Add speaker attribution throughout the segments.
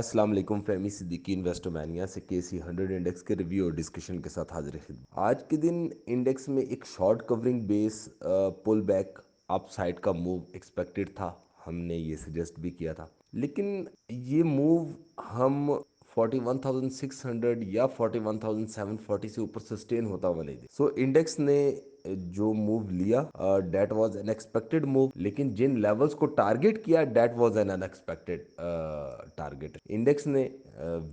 Speaker 1: अस्सलाम वालेकुम। फहमी सिद्दीकी इन्वेस्टर मैनिया से KC 100 इंडेक्स के रिव्यू और डिस्कशन के साथ हाजिर है। आज के दिन इंडेक्स में एक short covering base pull back upside का मूव एक्सपेक्टेड था। हमने ये सजेस्ट भी किया था, लेकिन ये मूव हम 41,600 या 41,740 से ऊपर सस्टेन होता हुआ नहीं देखा। सो इंडेक्स ने जो मूव लिया that was an expected move, लेकिन जिन लेवल्स को टारगेट किया that was an unexpected target. Index ने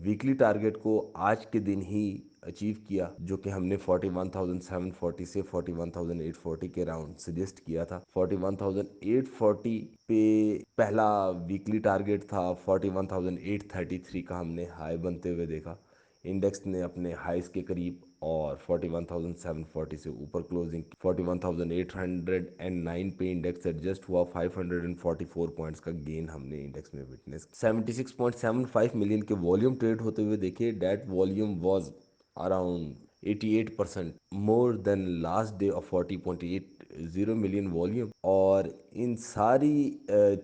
Speaker 1: वीकली टारगेट को आज के दिन ही अचीव किया, जो कि हमने 41,740 से 41,840 के राउंड सजेस्ट किया था। 41,840 पे पहला वीकली टारगेट था। 41,833 का हमने हाई बनते हुए देखा। इंडेक्स ने अपने हाइस के करीब और 41,740 से ऊपर क्लोजिंग। 41,809 पे इंडेक्स एडजस्ट हुआ। 544 पॉइंट्स का गेन हमने इंडेक्स में विटनेस। 76.75 मिलियन के वॉल्यूम ट्रेड होते हुए देखे। That volume was around 88% more than last day of 40.80 million volume. और इन सारी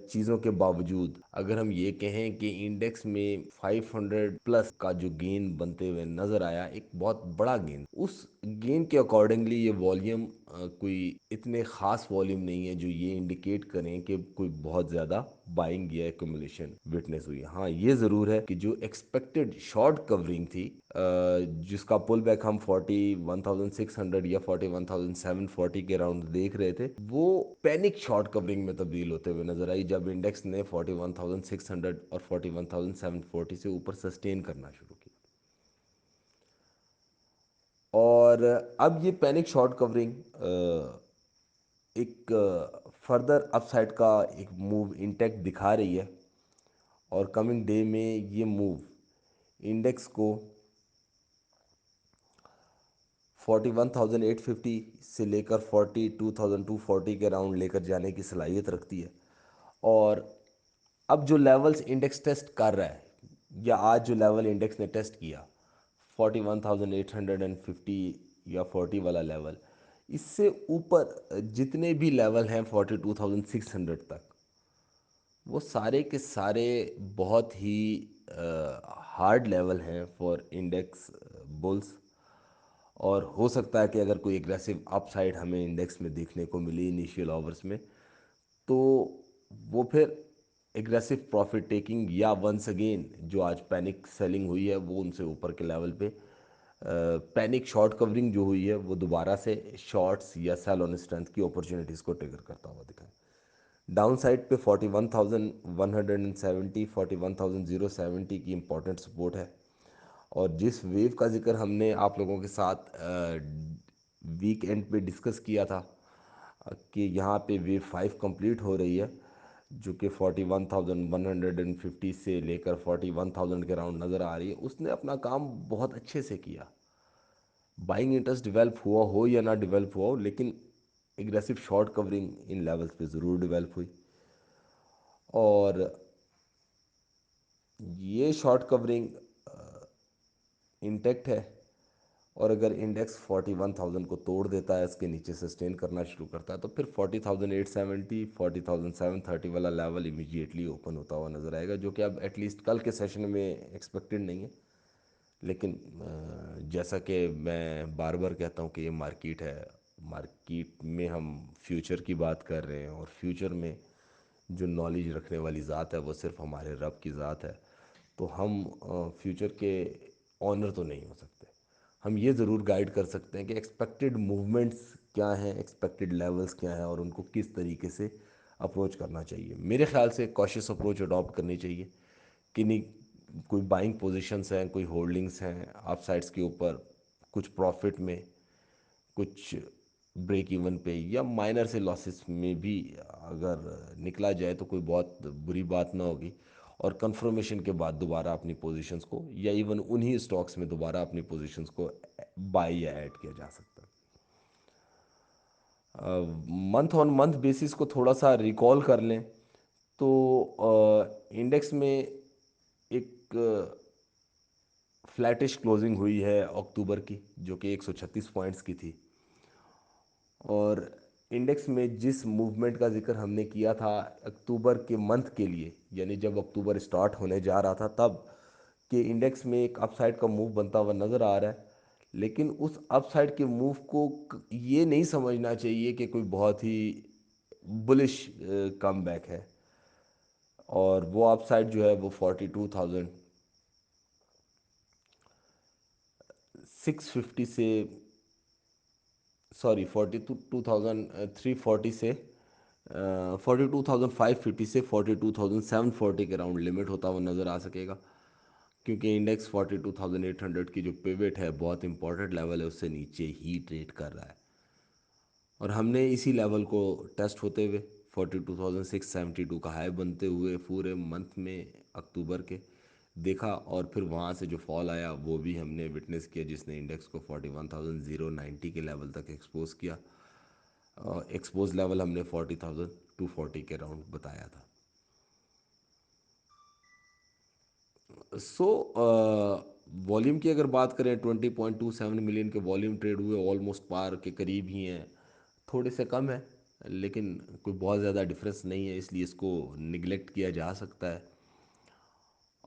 Speaker 1: चीज़ों के बावजूद अगर हम ये कहें कि इंडेक्स में 500 प्लस का जो गेन बनते हुए नज़र आया, एक बहुत बड़ा गेन, उस गेन के अकॉर्डिंगली ये वॉल्यूम कोई इतने ख़ास वॉल्यूम नहीं है जो ये इंडिकेट करें कि कोई बहुत ज़्यादा बाइंग या एक्यूमुलेशन विटनेस हुई। हाँ, ये ज़रूर है कि जो एक्सपेक्टेड शॉर्ट कवरिंग थी, जिसका पुल बैक हम 41,600 या 41,740 के राउंड देख रहे थे, वो पैनिक शॉर्ट कवरिंग में तब्दील होते हुए नजर आई जब इंडेक्स ने 41,600 और 41,740 से ऊपर सस्टेन करना शुरू किया। और अब ये पैनिक शॉर्ट कवरिंग एक फर्दर अपसाइड का एक मूव इंटेक्ट दिखा रही है। और कमिंग डे में ये मूव इंडेक्स को 41,850 से लेकर 42,240 के राउंड लेकर जाने की सलाहियत रखती है। और अब जो लेवल्स इंडेक्स टेस्ट कर रहा है, या आज जो लेवल इंडेक्स ने टेस्ट किया 41,850 या 40 वाला लेवल, इससे ऊपर जितने भी लेवल हैं 42,600 तक, वो सारे के सारे बहुत ही हार्ड लेवल हैं फॉर इंडेक्स बुल्स। और हो सकता है कि अगर कोई एग्रेसिव अपसाइड हमें इंडेक्स में देखने को मिली इनिशियल आवर्स में, तो वो फिर एग्रेसिव प्रॉफिट टेकिंग या वंस अगेन जो आज पैनिक सेलिंग हुई है वो उनसे ऊपर के लेवल पे पैनिक शॉर्ट कवरिंग जो हुई है वो दोबारा से शॉर्ट्स या सेल ऑन स्ट्रेंथ की अपॉर्चुनिटीज़ को ट्रिगर करता हुआ दिखा है। डाउन साइड पे 41,170 41,070 की इम्पोर्टेंट सपोर्ट है। और जिस वेव का जिक्र हमने आप लोगों के साथ वीक एंड पे डिस्कस किया था कि यहाँ पे वेव 5 कंप्लीट हो रही है, जो कि 41,150 से लेकर 41,000 के राउंड नज़र आ रही है, उसने अपना काम बहुत अच्छे से किया। बाइंग इंटरेस्ट डिवेल्प हुआ हो या ना डिवेल्प हुआ हो, लेकिन aggressive short covering in levels पे ज़रूर डिवेल्प हुई। और ये शॉर्ट कवरिंग इंटेक्ट है। और अगर इंडेक्स 41,000 को तोड़ देता है, इसके नीचे सस्टेन करना शुरू करता है, तो फिर 40,870 40,730 वाला लेवल इमीडिएटली ओपन होता हुआ नज़र आएगा, जो कि अब एटलीस्ट कल के सेशन में एक्सपेक्टेड नहीं है। लेकिन जैसा कि मैं बार बार कहता हूँ कि ये मार्केट है, मार्केट में हम फ्यूचर की बात कर रहे हैं, और फ्यूचर में जो नॉलेज रखने वाली ज़ात है वो सिर्फ हमारे रब की ज़ात है। तो हम फ्यूचर के ऑनर तो नहीं हो सकते। हम ये ज़रूर गाइड कर सकते हैं कि एक्सपेक्टेड मूवमेंट्स क्या हैं, एक्सपेक्टेड लेवल्स क्या हैं, और उनको किस तरीके से अप्रोच करना चाहिए। मेरे ख्याल से कॉशियस अप्रोच अडॉप्ट करनी चाहिए कि नहीं, कोई बाइंग पोजीशंस हैं, कोई होल्डिंग्स हैं अपसाइड्स के ऊपर, कुछ प्रॉफिट में, कुछ ब्रेक इवन पे, या माइनर से लॉसेस में भी अगर निकला जाए तो कोई बहुत बुरी बात ना होगी। और कंफर्मेशन के बाद दोबारा अपनी पोजीशंस को, या इवन उन्हीं स्टॉक्स में दोबारा अपनी पोजीशंस को बाय या ऐड किया जा सकता है। मंथ ऑन मंथ बेसिस को थोड़ा सा रिकॉल कर लें तो इंडेक्स में एक फ्लैटिश क्लोजिंग हुई है अक्टूबर की, जो कि 136 पॉइंट्स की थी। और इंडेक्स में जिस मूवमेंट का जिक्र हमने किया था अक्टूबर के मंथ के लिए, यानी जब अक्टूबर स्टार्ट होने जा रहा था तब के इंडेक्स में एक अपसाइड का मूव बनता हुआ नज़र आ रहा है। लेकिन उस अपसाइड के मूव को ये नहीं समझना चाहिए कि कोई बहुत ही बुलिश कम बैक है। और वो अपसाइड जो है वो 42,650 से, सॉरी 42,340 से 42,550 से 42,740 के राउंड लिमिट होता हुआ नज़र आ सकेगा, क्योंकि इंडेक्स 42,800 की जो पिवट है बहुत इंपॉर्टेंट लेवल है उससे नीचे ही ट्रेड कर रहा है। और हमने इसी लेवल को टेस्ट होते हुए 42,672 का हाई बनते हुए पूरे मंथ में अक्टूबर के देखा, और फिर वहाँ से जो फॉल आया वो भी हमने विटनेस किया, जिसने इंडेक्स को 41,090 के लेवल तक एक्सपोज किया। एक्सपोज लेवल हमने 40,240 के राउंड बताया था। सो वॉल्यूम की अगर बात करें, 20.27 मिलियन के वॉल्यूम ट्रेड हुए, ऑलमोस्ट पार के करीब ही हैं, थोड़े से कम है लेकिन कोई बहुत ज़्यादा डिफरेंस नहीं है, इसलिए इसको निगलेक्ट किया जा सकता है।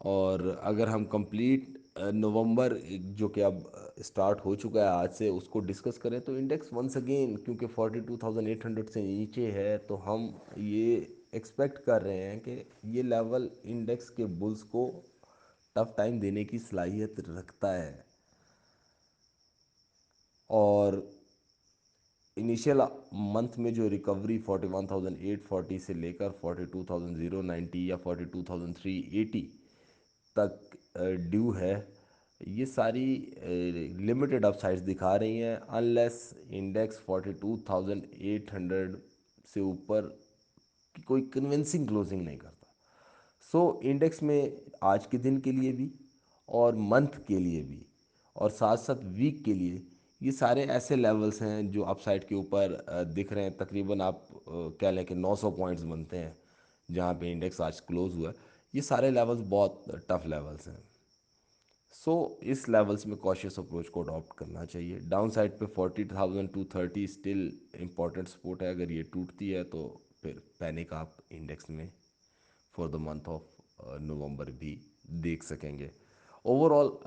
Speaker 1: और अगर हम कंप्लीट नवंबर जो कि अब स्टार्ट हो चुका है आज से, उसको डिस्कस करें तो इंडेक्स वंस अगेन क्योंकि 42,800 से नीचे है, तो हम ये एक्सपेक्ट कर रहे हैं कि ये लेवल इंडेक्स के बुल्स को टफ टाइम देने की सलाहियत रखता है। और इनिशियल मंथ में जो रिकवरी 41,840 से लेकर 42,090 या 42,380 तक ड्यू है, ये सारी लिमिटेड अपसाइड्स दिखा रही हैं, अनलेस इंडेक्स 42,800 से ऊपर की कोई कन्विंसिंग क्लोजिंग नहीं करता। सो इंडेक्स में आज के दिन के लिए भी और मंथ के लिए भी और साथ साथ वीक के लिए ये सारे ऐसे लेवल्स हैं जो अपसाइड के ऊपर दिख रहे हैं। तकरीबन आप कह लें कि 900 पॉइंट्स बनते हैं जहाँ पे इंडेक्स आज क्लोज हुआ है। ये सारे लेवल्स बहुत टफ लेवल्स हैं। सो इस लेवल्स में कॉशियस अप्रोच को अडॉप्ट करना चाहिए। डाउन साइड पे 40,230 स्टिल इम्पॉर्टेंट सपोर्ट है, अगर ये टूटती है तो फिर पैनिक आप इंडेक्स में for the month of November भी देख सकेंगे। ओवरऑल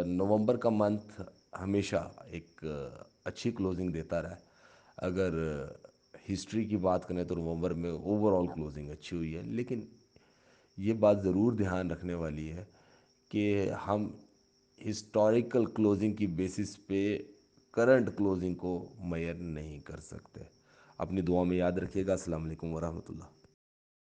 Speaker 1: नवंबर का मंथ हमेशा एक अच्छी क्लोजिंग देता रहा है। अगर हिस्ट्री की बात करें तो नवंबर में ओवरऑल क्लोजिंग अच्छी हुई है, लेकिन ये बात ज़रूर ध्यान रखने वाली है कि हम हिस्टोरिकल क्लोजिंग की बेसिस पे करंट क्लोजिंग को मेजर नहीं कर सकते। अपनी दुआ में याद रखिएगा। अस्सलाम वालेकुम वरहमतुल्लाह।